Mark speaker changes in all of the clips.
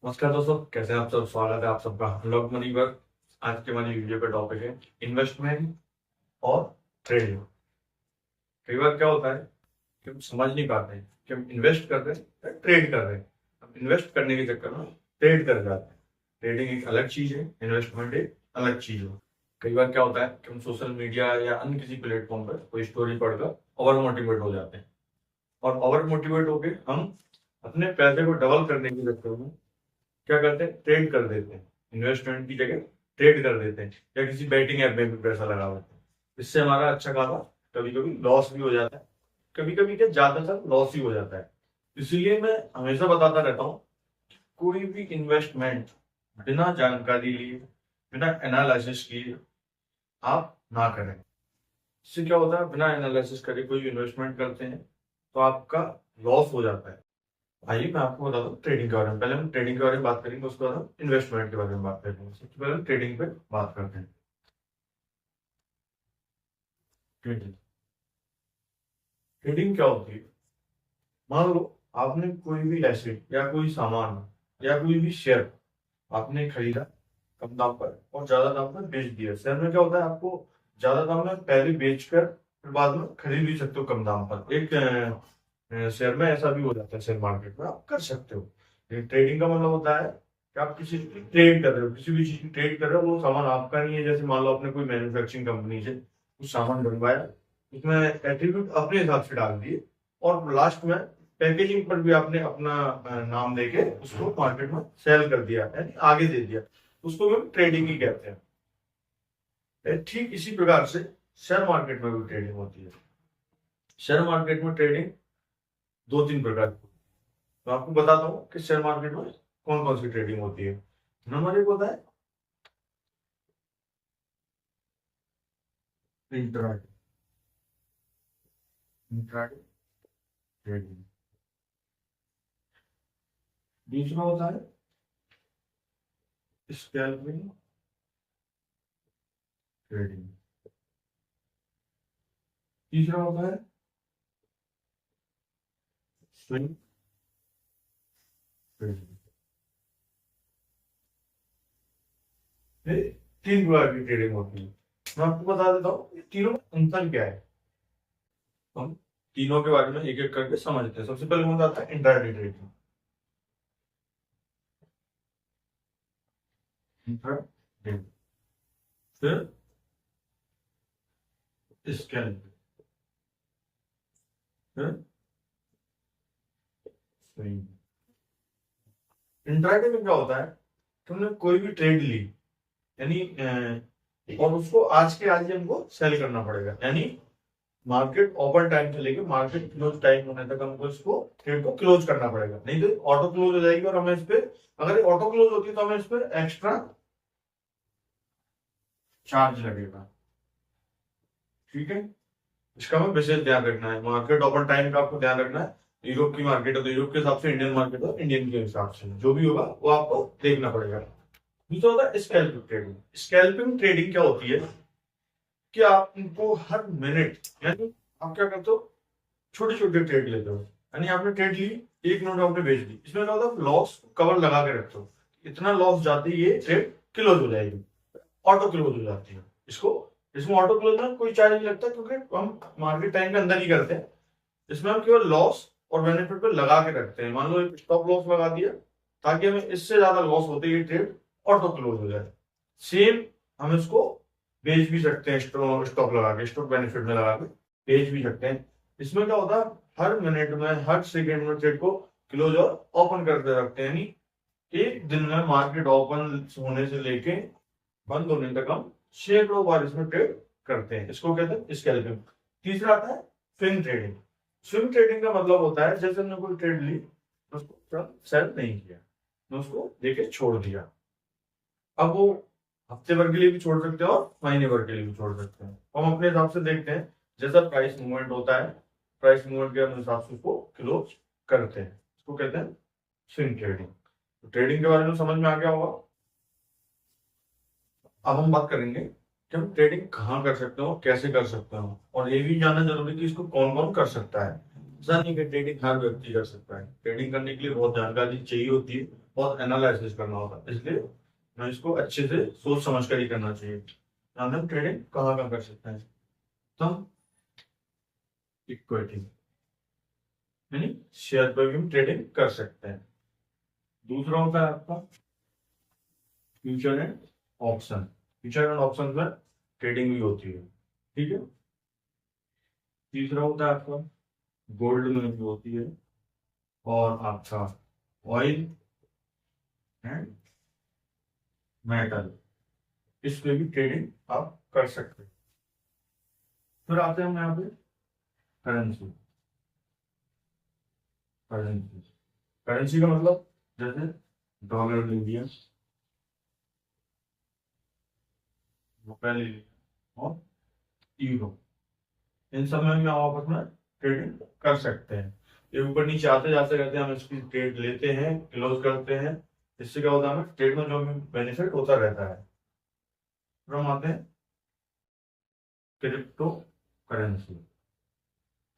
Speaker 1: नमस्कार दोस्तों, कैसे हैं आप सब। स्वागत है आप सबका लॉग मनी पर। आज के हमारी वीडियो का टॉपिक है इन्वेस्टमेंट और ट्रेडिंग। कई बार क्या होता है कि हम समझ नहीं पाते हैं कि हम इन्वेस्ट कर रहे हैं या ट्रेड कर रहे हैं। हम इन्वेस्ट करने के चक्कर में ट्रेड कर जाते हैं। ट्रेडिंग एक अलग चीज है, इन्वेस्टमेंट एक अलग चीज है। कई बार क्या होता है कि हम सोशल मीडिया या अन्य किसी प्लेटफॉर्म पर कोई स्टोरी पढ़कर ओवर मोटिवेट हो जाते हैं, और ओवर मोटिवेट होकर हम अपने पैसे को डबल करने के चक्कर में क्या करते हैं, ट्रेड कर देते हैं। इन्वेस्टमेंट की जगह ट्रेड कर देते हैं या किसी बैटिंग ऐप में भी पैसा लगा देते हैं। इससे हमारा अच्छा खासा कभी कभी लॉस भी हो जाता है, कभी कभी क्या ज्यादातर लॉस ही हो जाता है। इसीलिए मैं हमेशा बताता रहता हूँ, कोई भी इन्वेस्टमेंट बिना जानकारी लिए, बिना एनालिसिस किए आप ना करें। इससे क्या होता है, बिना एनालिसिस करे कोई इन्वेस्टमेंट करते हैं तो आपका लॉस हो जाता है। आइए मैं आपको बताता हूँ ट्रेडिंग के बारे में। पहले हम ट्रेडिंग के बारे में बात करेंगे, उसके बाद हम इन्वेस्टमेंट के बारे में बात करेंगे। सबसे पहले ट्रेडिंग पे बात करते हैं। ट्रेडिंग ट्रेडिंग क्या होती है। मान लो आपने कोई भी एसेट या कोई सामान या कोई भी शेयर आपने खरीदा कम दाम पर और ज्यादा दाम पर बेच दिया। शेयर में क्या होता है, आपको ज्यादा दाम में पहले बेचकर फिर बाद में खरीद भी सकते हो कम दाम पर। एक शेयर में ऐसा भी हो जाता है, शेयर मार्केट में आप कर सकते हो। लेकिन ट्रेडिंग का मतलब होता है कि आप किसी चीज की ट्रेड कर रहे हो, किसी भी चीज की ट्रेड कर रहे हो, वो सामान आपका नहीं है। जैसे मान लो आपने कोई मैन्युफैक्चरिंग कंपनी से कुछ सामान बनवाया, उसमें एट्रीब्यूट अपने हिसाब से डाल दिए और लास्ट में पैकेजिंग पर भी आपने अपना नाम देके उसको मार्केट में सेल कर दिया, यानी आगे दे दिया। उसको हम ट्रेडिंग ही कहते हैं। ठीक इसी प्रकार से शेयर मार्केट में भी ट्रेडिंग होती है। शेयर मार्केट में ट्रेडिंग दो तीन प्रकार की। तो आपको बताता हूँ कि शेयर मार्केट में कौन कौन सी ट्रेडिंग होती है। नंबर एक होता है इंट्राडे। Intraday trading. दूसरा होता है स्कैल्पिंग ट्रेडिंग। तीसरा होता है स्विंग ट्रेडिंग। ये तीन प्रकार की ट्रेडिंग होती है। मैं आपको बता देता हूँ ये तीनों में अंतर क्या है। तो हम तीनों के बारे में एक एक करके समझते हैं। सबसे पहले कौन आता है, इंट्राडे ट्रेडिंग। इंट्राडे फिर स्कैल्पिंग फिर स्विंग। इंट्राडे में क्या होता है, तुमने कोई भी ट्रेड ली यानी और उसको आज के आज ही हमको सेल करना पड़ेगा। यानी मार्केट ओपन टाइम से लेके मार्केट क्लोज टाइम होने तक हमको इसको ट्रेड को क्लोज करना पड़ेगा, नहीं तो ऑटो क्लोज हो जाएगी। और हमें इस पे, अगर ऑटो क्लोज होती है तो हमें इस पे एक्स्ट्रा चार्ज लगेगा। ठीक है, इसका हमें विशेष ध्यान रखना है। मार्केट ओपन टाइम का आपको ध्यान रखना है। यूरोप की मार्केट है तो यूरोप के हिसाब से, इंडियन मार्केट हो इंडियन के हिसाब से, जो भी होगा वो आपको देखना पड़ेगा। दूसरा होता है स्कैल्पिंग ट्रेडिंग। स्कैल्पिंग ट्रेडिंग क्या होती है कि आपको हर मिनट, यानी आप क्या करते हो, छोटे छोटे ट्रेड लेते हो। यानी आपने ट्रेड ली, एक नोट आपने बेच दी, इसमें क्या होता है, लॉस कवर लगा के रखते हो। इतना लॉस जाते ही ये ट्रेड क्लोज हो जाएगी, ऑटो क्लोज हो जाती है। इसको, इसमें ऑटो क्लोज में कोई चार्ज नहीं लगता क्योंकि हम मार्केट टाइम के अंदर ही करते हैं। इसमें हम केवल लॉस और बेनिफिट पे लगा के रखते हैं। मान लो एक स्टॉप लॉस लगा दिया ताकि हमें इससे ज्यादा लॉस होते ही ट्रेड ऑटो क्लोज हो जाए। सेम हम इसको बेच भी सकते हैं, स्टॉप लगा के, स्टॉप बेनिफिट में लगा के बेच भी सकते हैं। इसमें क्या होता है, हर मिनट में हर सेकेंड में ट्रेड को क्लोज और ओपन करते रखते हैं। यानी एक दिन में मार्केट ओपन होने से लेके बंद होने तक हम सैकड़ों बार इसमें ट्रेड करते हैं। इसको कहते हैं स्कैल्पिंग। तीसरा आता है स्विंग ट्रेडिंग। स्विंग ट्रेडिंग का मतलब होता है, जैसे हमने कोई ट्रेड ली, उसको सेल नहीं किया, मैं उसको देके छोड़ दिया। अब वो हफ्ते भर के लिए भी छोड़ सकते हो और महीने भर के लिए भी छोड़ सकते हैं। हम अपने हिसाब से देखते हैं, जैसा प्राइस मूवमेंट होता है, प्राइस मूवमेंट के अनुसार से उसको क्लोज करते हैं। इसको कहते हैं स्विंग ट्रेडिंग। तो ट्रेडिंग के बारे में समझ में आ गया होगा। अब हम बात करेंगे कि हम ट्रेडिंग कहाँ कर सकते हो, कैसे कर सकते हो, और ये भी जानना जरूरी है कि इसको कौन कौन कर सकता है। ऐसा नहीं कि ट्रेडिंग हर व्यक्ति कर सकता है। ट्रेडिंग करने के लिए बहुत जानकारी चाहिए होती है, बहुत एनालिसिस करना होता है, इसलिए मैं इसको अच्छे से सोच समझ कर ही करना चाहिए। हम ट्रेडिंग कहाँ कहाँ कर सकते हैं, तो हम इक्विटी यानी शेयर पर भी हम ट्रेडिंग कर सकते हैं। दूसरा होता है आपका future and option. Future and option में ट्रेडिंग भी होती है, ठीक है। तीसरा होता है आपका गोल्ड में भी होती है, और आपका ऑयल एंड मेटल, इस पे भी ट्रेडिंग आप कर सकते हैं। फिर आते हैं हम यहाँ पे करेंसी। करेंसी करेंसी का मतलब जैसे डॉलर ले लिया, रुपया ले लिया और यूरो, इन सब में हम आपस में ट्रेडिंग कर सकते हैं। ये ऊपर नीचे आते जाते रहते हैं, हम इसकी ट्रेड लेते हैं, क्लोज करते हैं। इससे क्या होता है, हमें ट्रेड में जो भी बेनिफिट होता रहता है। फिर हम आते हैं क्रिप्टो करेंसी।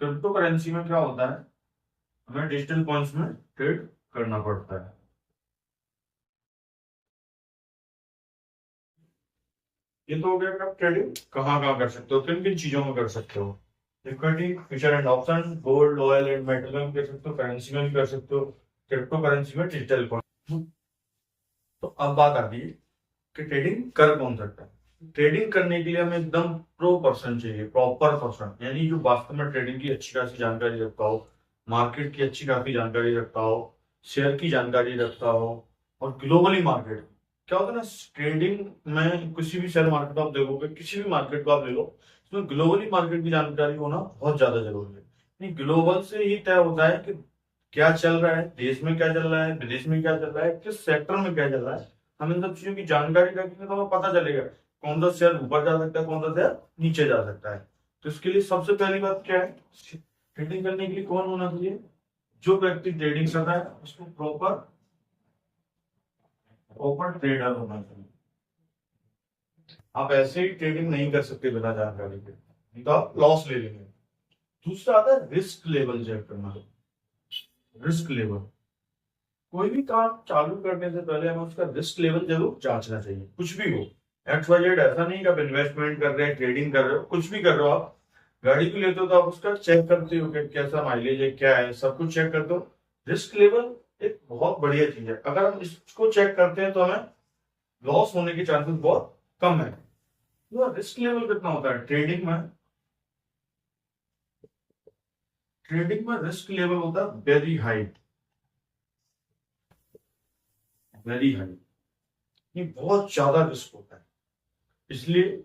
Speaker 1: क्रिप्टो करेंसी में क्या होता है, हमें डिजिटल कॉइन्स में ट्रेड करना पड़ता है। ये तो हो गया कि आप ट्रेडिंग कहाँ कहाँ कर सकते हो, किन किन चीजों में कर सकते हो। Equity, future and option, gold, oil and metal में भी कर सकते हो, करेंसी में भी कर सकते हो, क्रिप्टो करेंसी में, डिजिटल कॉइन। तो अब बात आती है कि ट्रेडिंग कर कौन सकता है। ट्रेडिंग करने के लिए हमें एकदम प्रो पर्सन चाहिए, प्रॉपर पर्सन, यानी जो वास्तव में ट्रेडिंग की अच्छी खासी जानकारी रखता हो, मार्केट की अच्छी खासी जानकारी रखता हो, शेयर की जानकारी रखता हो, और ग्लोबली मार्केट क्या होता है ना, ट्रेडिंग में किसी भी शेयर मार्केट आप देखोगे, किसी भी मार्केट को आप ले लो, इसमें ग्लोबली मार्केट की जानकारी होना बहुत ज्यादा जरूरी है। नहीं, ग्लोबल से ही तय होता है कि क्या चल रहा है, देश में क्या चल रहा है, विदेश में क्या चल रहा है, किस सेक्टर में क्या चल रहा है। हम इन सब चीजों की जानकारी रखेंगे तो हमें पता चलेगा कौन सा शेयर ऊपर जा सकता है, कौन सा शेयर नीचे जा सकता है। तो इसके लिए सबसे पहली बात क्या है, ट्रेडिंग करने के लिए कौन होना चाहिए, जो व्यक्ति ट्रेडिंग कर रहा है उसको प्रॉपर प्रॉपर ट्रेडर होना चाहिए। आप ऐसे ही ट्रेडिंग नहीं कर सकते बिना जानकारी के, नहीं तो आप लॉस ले लेंगे। दूसरा आता है रिस्क लेवल चेक करना। रिस्क लेवल, कोई भी काम चालू करने से पहले हमें उसका रिस्क लेवल जरूर जांचना चाहिए, कुछ भी हो। एक्स वाई जेड ऐसा नहीं कि आप इन्वेस्टमेंट कर रहे हैं, ट्रेडिंग कर रहे हो, कुछ भी कर रहे हो, आप गाड़ी भी लेते हो तो आप उसका चेक करते हो कि कैसा माइलेज है, क्या है, सब कुछ चेक करते हो। रिस्क लेवल एक बहुत बढ़िया चीज है, अगर हम इसको चेक करते हैं तो हमें लॉस होने के चांसेस बहुत कम है। तो रिस्क लेवल कितना होता है ट्रेडिंग में, ट्रेडिंग में रिस्क लेवल होता है वेरी हाई, वेरी हाई, ये बहुत ज्यादा रिस्क होता है। इसलिए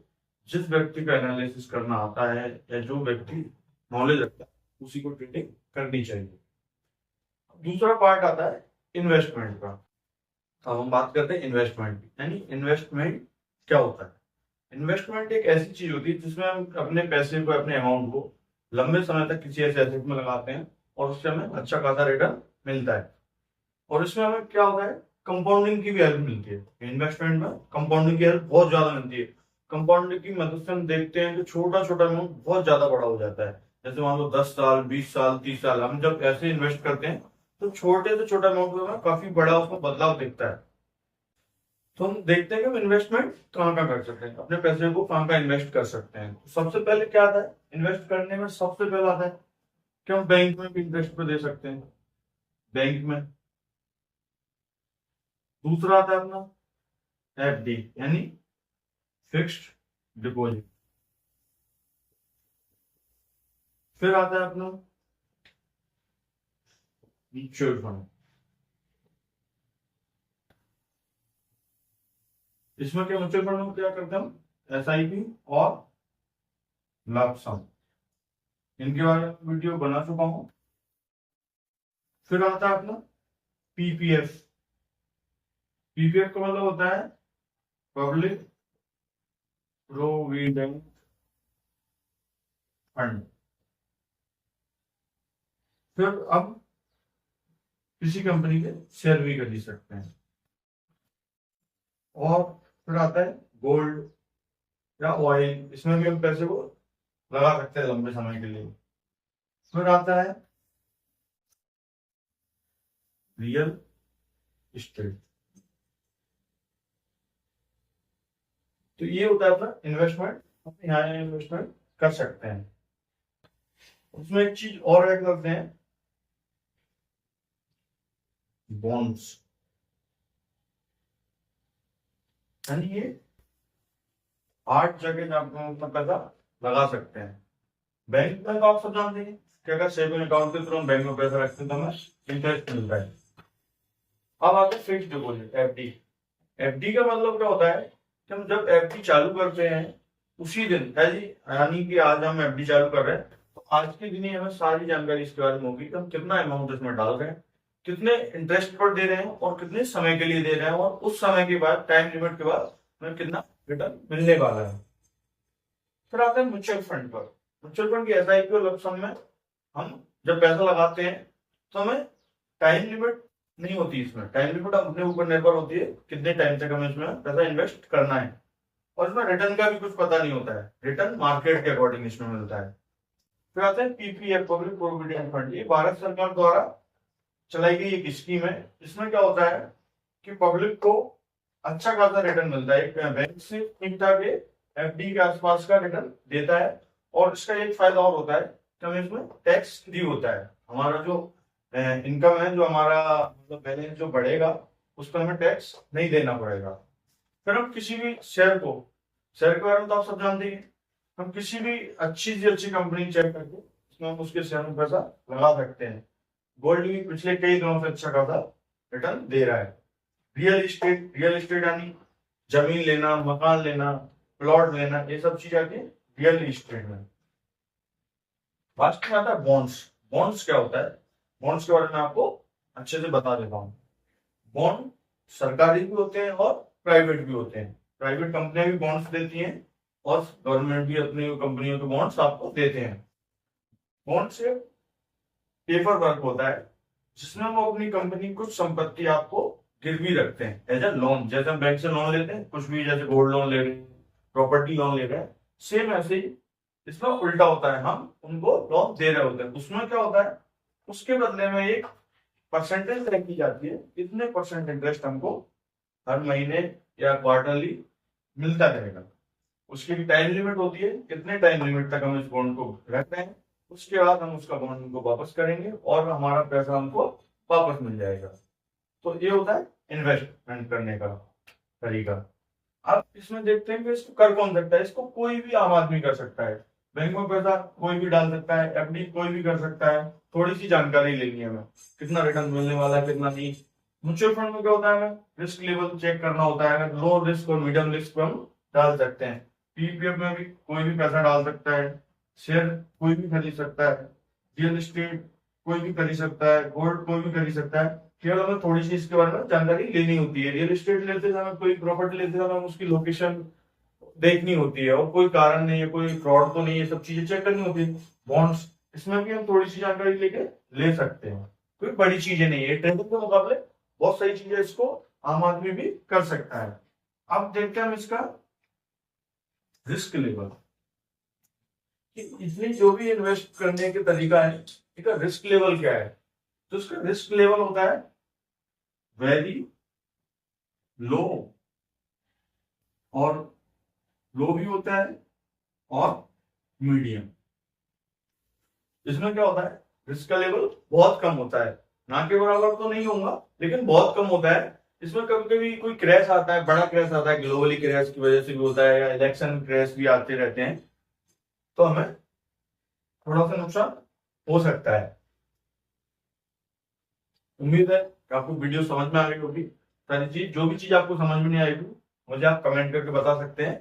Speaker 1: जिस व्यक्ति का एनालिसिस करना आता है या जो व्यक्ति नॉलेज रखता है उसी को ट्रेडिंग करनी चाहिए। दूसरा पार्ट आता है इन्वेस्टमेंट का। अब हम बात करते हैं इन्वेस्टमेंट की, यानी इन्वेस्टमेंट क्या होता है। इन्वेस्टमेंट एक ऐसी चीज होती है जिसमें हम अपने पैसे को, अपने अमाउंट को लंबे समय तक किसी ऐसे एसेट में लगाते हैं और उससे हमें अच्छा खासा रिटर्न मिलता है। और इसमें हमें क्या होता है, कंपाउंडिंग की भी हेल्प मिलती है। इन्वेस्टमेंट में कंपाउंडिंग की हेल्प बहुत ज्यादा मिलती है। कंपाउंडिंग की मदद से हम देखते हैं कि छोटा छोटा अमाउंट बहुत ज्यादा बड़ा हो जाता है। जैसे मान लो 10 साल, 20 साल, 30 साल हम जब ऐसे इन्वेस्ट करते हैं तो छोटे से छोटा अमाउंट में हमें काफी बड़ा उसमें बदलाव दिखता है। तो हम देखते हैं कि हम इन्वेस्टमेंट कहाँ कहाँ कर सकते हैं, अपने पैसे को कहाँ कहाँ इन्वेस्ट कर सकते हैं। तो सबसे पहले क्या आता है इन्वेस्ट करने में, सबसे पहले आता है कि हम बैंक में भी इंटरेस्ट पे दे सकते हैं, बैंक में। दूसरा आता है अपना एफडी यानी फिक्स्ड डिपॉजिट। फिर आता है अपना म्यूचुअल फंड। इसमें क्या, म्यूचुअल फंड में क्या करते हैं हम, एसआईपी और लंप सम, इनके बारे में वीडियो बना चुका हूं। फिर आता है अपना पीपीएफ। पीपीएफ का मतलब होता है पब्लिक प्रोविडेंट फंड। फिर अब किसी कंपनी के शेयर भी खरीद सकते हैं। और फिर आता है गोल्ड या ऑयल, इसमें भी हम पैसे को लगा सकते हैं लंबे समय के लिए। फिर आता है रियल स्टेट। तो ये होता है अपना इन्वेस्टमेंट, हम यहाँ इन्वेस्टमेंट कर सकते हैं। उसमें एक चीज और ऐड करते हैं, बॉन्ड्स, यानी ये 8 जगह आप अपना पैसा लगा सकते हैं। बैंक में तो आप सब जानते हैं कि अगर सेविंग अकाउंट के थ्रू हम बैंक में पैसा रखते हैं तो हमें इंटरेस्ट मिलता है। अब आते हैं फिक्स डिपॉजिट, एफडी। एफडी का मतलब क्या होता है कि हम जब एफडी चालू करते हैं उसी दिन है जी, यानी कि आज हम एफडी चालू कर रहे हैं तो आज के दिन ही हमें सारी जानकारी इसके बारे में होगी कि हम कितना अमाउंट इसमें डाल रहे हैं, कितने इंटरेस्ट पर दे रहे हैं और कितने समय के लिए दे रहे हैं, और उस समय के बाद टाइम लिमिट के बाद हमें कितना रिटर्न मिलने वाला है। फिर आते हैं म्यूचुअल फंड पर। म्यूचुअल फंड की एसआईपी और लमसम में हम जब पैसा लगाते हैं तो हमें टाइम लिमिट नहीं होती, इसमें टाइम लिमिट अपने ऊपर निर्भर होती है कितने टाइम तक हमें इसमें पैसा इन्वेस्ट करना है, और इसमें रिटर्न का भी कुछ पता नहीं होता है, रिटर्न मार्केट के अकॉर्डिंग इसमें मिलता है। फिर आते हैं पीपीएफ, पब्लिक प्रोविडेंट फंड। ये भारत सरकार द्वारा चलाई गई एक स्कीम है। इसमें क्या होता है कि पब्लिक को अच्छा खासा रिटर्न मिलता है, एक बैंक से ठीक ठाक एफडी के आसपास का रिटर्न देता है, और इसका एक फायदा और होता है कि हमें इसमें टैक्स फ्री होता है। हमारा जो इनकम है, जो हमारा मतलब बैलेंस जो बढ़ेगा उस पर हमें टैक्स नहीं देना पड़ेगा। फिर हम किसी भी शेयर के बारे में तो आप सब जानते हैं, हम किसी भी अच्छी से अच्छी कंपनी चेक करके उसमें हम उसके शेयर में पैसा लगा सकते हैं। गोल्ड भी पिछले कई दिनों से अच्छा खासा रिटर्न दे रहा है। रियल एस्टेट यानी जमीन लेना, मकान लेना, प्लॉट लेना, ये सब चीज आती है रियल एस्टेट में। लास्ट में आता है बॉन्ड्स। बॉन्ड्स क्या होता है, बॉन्ड्स के बारे में आपको अच्छे से बता देता हूँ। बॉन्ड सरकारी भी होते हैं और प्राइवेट भी होते हैं। प्राइवेट कंपनियां भी बॉन्ड्स देती हैं और गवर्नमेंट भी अपनी कंपनियों के बॉन्ड्स आपको देते हैं। बॉन्ड से पेपर वर्क होता है जिसमें वो अपनी कंपनी कुछ संपत्ति आपको गिरवी रखते हैं एज ए लोन। जैसे हम बैंक से लोन लेते हैं, कुछ भी जैसे गोल्ड लोन ले रहे हैं, प्रॉपर्टी लोन ले रहे हैं, सेम ऐसे ही इसमें उल्टा होता है, हम उनको लोन दे रहे होते हैं। उसमें क्या होता है, उसके बदले में एक परसेंटेज तय की जाती है, इतने परसेंट इंटरेस्ट हमको हर महीने या क्वार्टरली मिलता रहेगा। उसकी भी टाइम लिमिट होती है, कितने टाइम लिमिट तक हम इस बॉन्ड को रख रहे हैं, उसके बाद हम उसका बॉन्ड को वापस करेंगे और हमारा पैसा हमको वापस मिल जाएगा। तो ये होता है इन्वेस्टमेंट करने का तरीका। अब इसमें देखते हैं कि इसको कर कौन सकता है। इसको कोई भी आम आदमी कर सकता है, बैंक में पैसा कोई भी डाल सकता है, एफडी कोई भी कर सकता है। थोड़ी सी जानकारी लेनी है हमें, कितना रिटर्न मिलने वाला है कितना नहीं। म्यूचुअल फंड में क्या होता है, हमें रिस्क लेवल चेक करना होता है, लो रिस्क और मीडियम रिस्क पे हम डाल सकते हैं। पीपीएफ में भी कोई भी पैसा डाल सकता है, शेयर कोई भी खरीद सकता है, रियल एस्टेट कोई भी खरीद सकता है, गोल्ड कोई भी खरीद सकता है। केवल हमें थोड़ी सी इसके बारे में जानकारी लेनी होती है। रियल एस्टेट लेते समय, कोई प्रॉपर्टी लेते समय उसकी लोकेशन देखनी होती है और कोई कारण नहीं है, कोई फ्रॉड तो नहीं है, सब चीजें चेक करनी होती है। बॉन्ड्स, इसमें भी हम थोड़ी सी जानकारी लेके ले सकते हैं, कोई बड़ी चीजें नहीं है। ट्रेडिंग के मुकाबले बहुत सारी चीजें इसको आम आदमी भी कर सकता है। अब देखते हैं हम इसका रिस्क लेवल, इसमें जो भी इन्वेस्ट करने के तरीका है इसका रिस्क लेवल क्या है। तो इसका रिस्क लेवल होता है वेरी लो, और लो भी होता है और मीडियम। इसमें क्या होता है, रिस्क का लेवल बहुत कम होता है, ना के बराबर तो नहीं होगा लेकिन बहुत कम होता है। इसमें कभी कभी कोई क्रैश आता है, बड़ा क्रैश आता है, ग्लोबली क्रैश की वजह से भी होता है, या इलेक्शन क्रैश भी आते रहते हैं, तो हमें थोड़ा सा नुकसान हो सकता है। उम्मीद है कि आपको वीडियो समझ में आ गई होगी। सारी चीज, जो भी चीज आपको समझ में नहीं आएगी मुझे आप कमेंट करके बता सकते हैं।